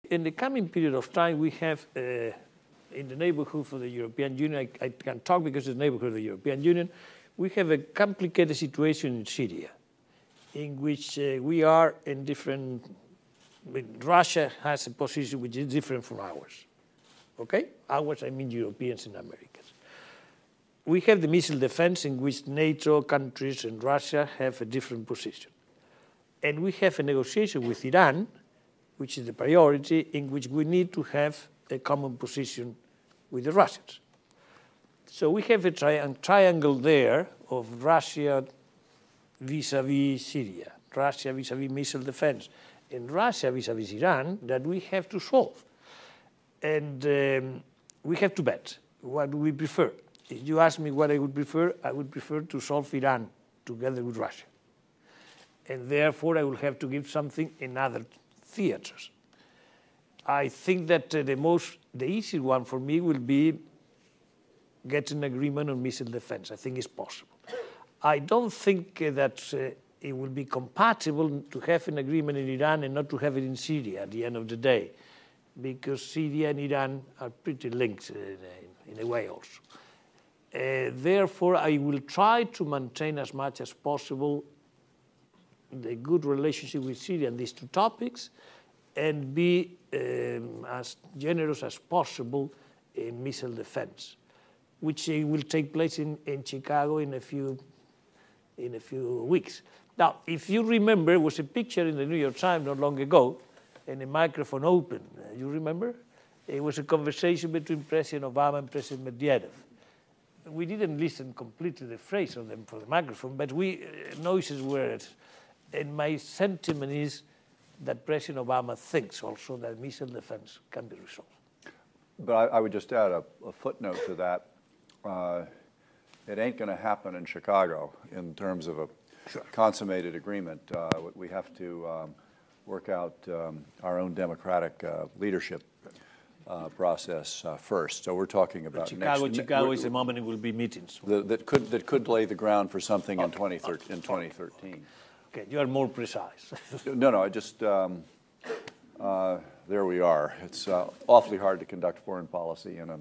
In the coming period of time, we have in the neighborhood of the European Union, I can talk because it's the neighborhood of the European Union, we have a complicated situation in Syria, in which we are in different, Russia has a position which is different from ours, okay? Ours, I mean Europeans and Americans. We have the missile defense in which NATO countries and Russia have a different position. And we have a negotiation with Iran, which is the priority, in which we need to have a common position with the Russians. So we have a triangle there of Russia vis-a-vis Syria, Russia vis-a-vis missile defense, and Russia vis-a-vis Iran that we have to solve. And we have to bet. What do we prefer? If you ask me what I would prefer to solve Iran together with Russia. And therefore, I will have to give something in other theaters. I think that the easy one for me will be get an agreement on missile defense. I think it's possible. I don't think that it will be compatible to have an agreement in Iran and not to have it in Syria at the end of the day, because Syria and Iran are pretty linked in a way also. Therefore, I will try to maintain as much as possible the good relationship with Syria on these two topics and be as generous as possible in missile defense, which will take place in Chicago in a few weeks. Now, if you remember, there was a picture in the New York Times not long ago, and a microphone open. You remember? It was a conversation between President Obama and President Medvedev. We didn't listen completely the phrase of them for the microphone, but noises were. And my sentiment is that President Obama thinks also that missile defense can be resolved. But I would just add a footnote to that. It ain't going to happen in Chicago in terms of a consummated agreement. We have to work out our own democratic leadership process first. So we're talking about Chicago is a moment it will be meetings. That could lay the ground for something in 2013. Okay, you are more precise. No, I just, there we are. It's awfully hard to conduct foreign policy in a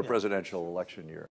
presidential election year.